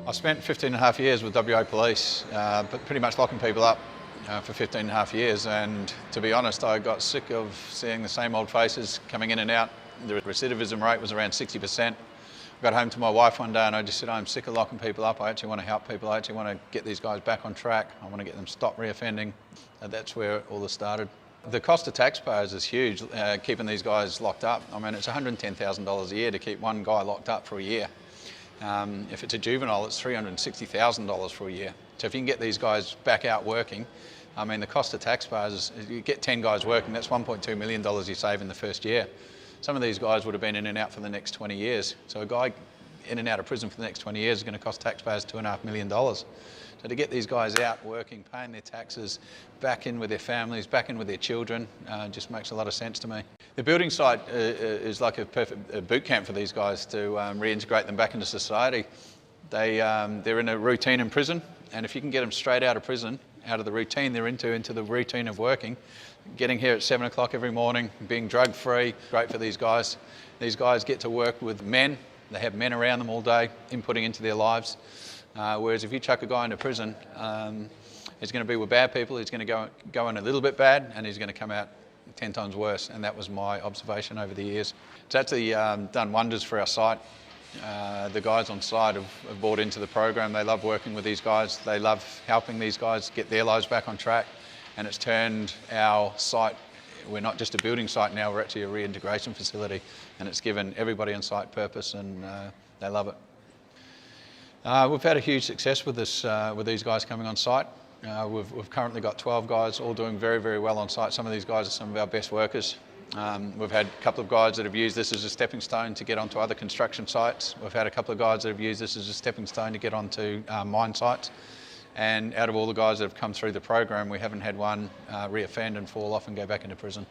I spent 15 and a half years with WA Police, but pretty much locking people up for 15 and a half years, and to be honest, I got sick of seeing the same old faces coming in and out. The recidivism rate was around 60%. I got home to my wife one day and I just said, I'm sick of locking people up. I actually want to help people. I actually want to get these guys back on track. I want to get them stop reoffending. And that's where all this started. The cost to taxpayers is huge, keeping these guys locked up. I mean, it's $110,000 a year to keep one guy locked up for a year. If it's a juvenile, it's $360,000 for a year. So if you can get these guys back out working, I mean, the cost to taxpayers, you get 10 guys working, that's $1.2 million you save in the first year. Some of these guys would have been in and out for the next 20 years. So a guy in and out of prison for the next 20 years is going to cost taxpayers $2.5 million. So to get these guys out working, paying their taxes, back in with their families, back in with their children, just makes a lot of sense to me. The building site is like a perfect boot camp for these guys to reintegrate them back into society. They're in a routine in prison, and if you can get them straight out of prison, out of the routine they're into the routine of working, getting here at 7 o'clock every morning, being drug-free, great for these guys. These guys get to work with men. They have men around them all day, inputting into their lives. Whereas if you chuck a guy into prison, he's going to be with bad people, he's going to go in a little bit bad, and he's going to come out 10 times worse, and that was my observation over the years. It's actually done wonders for our site. The guys on site have bought into the program. They love working with these guys. They love helping these guys get their lives back on track, and it's turned our site, we're not just a building site now, we're actually a reintegration facility, and it's given everybody on site purpose, and they love it. We've had a huge success with this, with these guys coming on site. We've currently got 12 guys all doing very, very well on site. Some of these guys are some of our best workers. We've had a couple of guys that have used this as a stepping stone to get onto other construction sites. We've had a couple of guys that have used this as a stepping stone to get onto mine sites. And out of all the guys that have come through the program, we haven't had one reoffend and fall off and go back into prison.